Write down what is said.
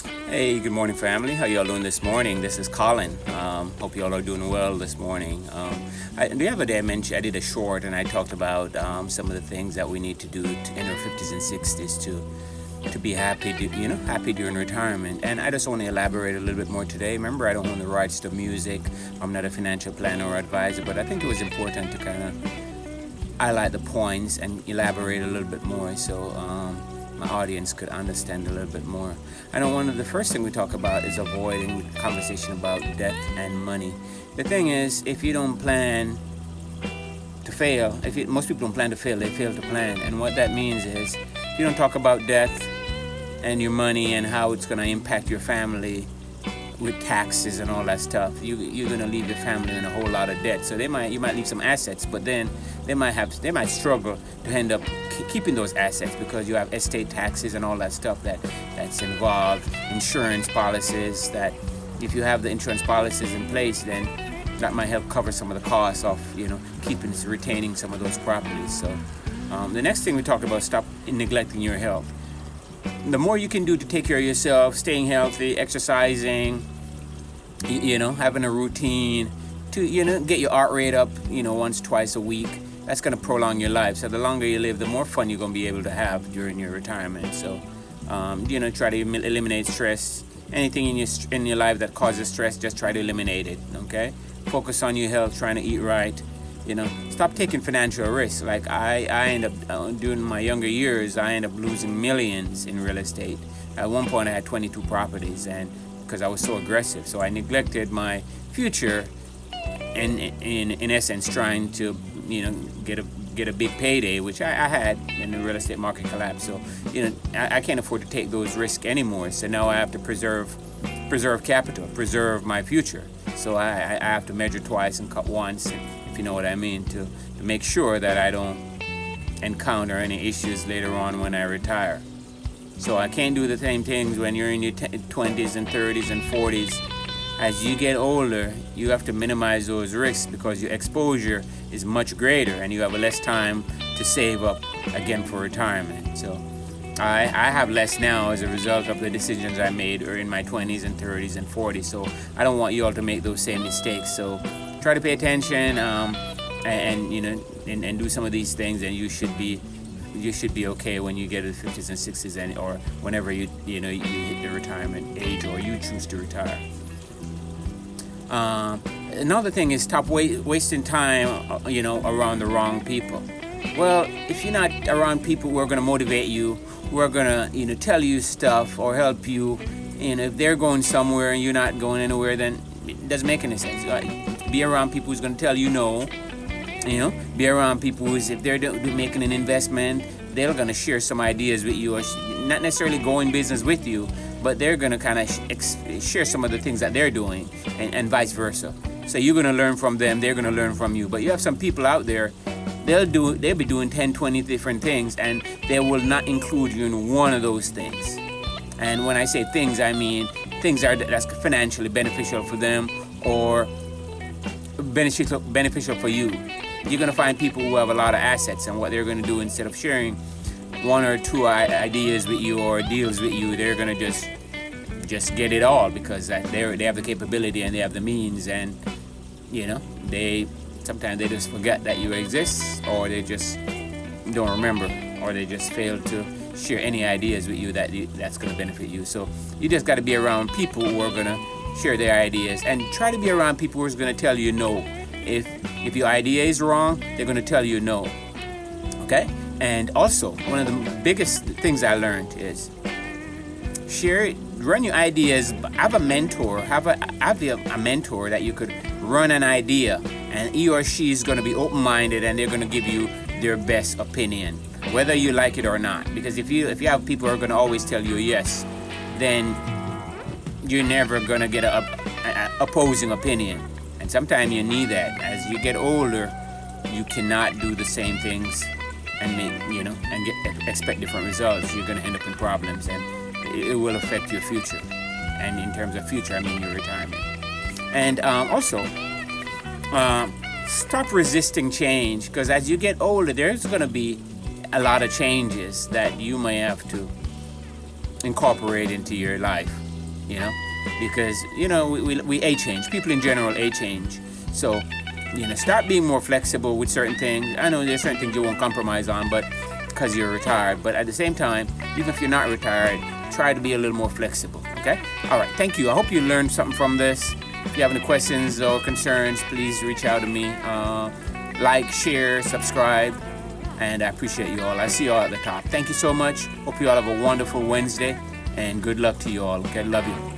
Hey, good morning, family. How y'all doing this morning? This is Colin. Hope y'all are doing well this morning. The other day I did a short and I talked about some of the things that we need to do in our 50s and 60s to be happy, happy during retirement. And I just want to elaborate a little bit more today. Remember, I don't own the rights to music. I'm not a financial planner or advisor, but I think it was important to kind of highlight the points and elaborate a little bit more so my audience could understand a little bit more. I know one of the first thing we talk about is avoiding conversation about death and money. The thing is, if you don't plan to fail, most people don't plan to fail, they fail to plan. And what that means is, if you don't talk about death and your money and how it's going to impact your family with taxes and all that stuff, you're going to leave your family in a whole lot of debt. So you might leave some assets, but then they might struggle to end up keeping those assets because you have estate taxes and all that stuff that's involved, insurance policies. That if you have the insurance policies in place, then that might help cover some of the costs of retaining some of those properties. So the next thing we talked about, stop neglecting your health. The more you can do to take care of yourself, staying healthy, exercising, having a routine to, get your heart rate up, once, twice a week, that's going to prolong your life. So the longer you live, the more fun you're going to be able to have during your retirement. So, try to eliminate stress. Anything in your life that causes stress, just try to eliminate it, okay? Focus on your health, trying to eat right. Stop taking financial risks. Like I end up during my younger years, I end up losing millions in real estate. At one point, I had 22 properties, and because I was so aggressive, so I neglected my future, and in essence, trying to get a big payday, which I had, and the real estate market collapsed. So I can't afford to take those risks anymore. So now I have to preserve capital, preserve my future. So I have to measure twice and cut once. If you know what I mean, to make sure that I don't encounter any issues later on when I retire. So I can't do the same things when you're in your 20s and 30s and 40s. As you get older, you have to minimize those risks because your exposure is much greater and you have less time to save up again for retirement. So I have less now as a result of the decisions I made in my 20s and 30s and 40s. So I don't want you all to make those same mistakes. So try to pay attention and do some of these things, and you should be okay when you get to the 50s and 60s or whenever you hit the retirement age or you choose to retire. Another thing is stop wasting time around the wrong people. Well, if you're not around people who are going to motivate you, who are going to tell you stuff or help you, if they're going somewhere and you're not going anywhere, then it doesn't make any sense. Be around people who's going to tell you no. Be around people who's, if they're making an investment, they're going to share some ideas with you, or not necessarily go in business with you, but they're going to kind of share some of the things that they're doing, and vice versa. So you're going to learn from them, they're going to learn from you. But you have some people out there, they'll be doing 10, 20 different things, and they will not include you in one of those things. And when I say things, I mean things that's financially beneficial for them or beneficial for you. You're going to find people who have a lot of assets, and what they're going to do, instead of sharing one or two ideas with you or deals with you, they're going to just get it all because they have the capability and they have the means, and sometimes they just forget that you exist, or they just don't remember, or they just fail to share any ideas with you that's going to benefit you. So you just got to be around people who are going to share their ideas, and try to be around people who are going to tell you no. If your idea is wrong, they're going to tell you no. Okay? And also, one of the biggest things I learned is run your ideas. Have a mentor. Have a mentor that you could run an idea, and he or she is going to be open-minded, and they're going to give you their best opinion, whether you like it or not. Because if you have people who are going to always tell you yes, then you're never going to get an opposing opinion. And sometimes you need that. As you get older, you cannot do the same things and expect different results. You're going to end up in problems, and it will affect your future. And in terms of future, I mean your retirement. And also, stop resisting change, because as you get older, there's going to be a lot of changes that you may have to incorporate into your life. you know, because, you know, we age change. People in general age change. So, you know, start being more flexible with certain things. I know there's certain things you won't compromise on, but because you're retired. But at the same time, even if you're not retired, try to be a little more flexible, okay? All right, thank you. I hope you learned something from this. If you have any questions or concerns, please reach out to me. Like, share, subscribe, and I appreciate you all. I see you all at the top. Thank you so much. Hope you all have a wonderful Wednesday, and good luck to you all. Okay, love you.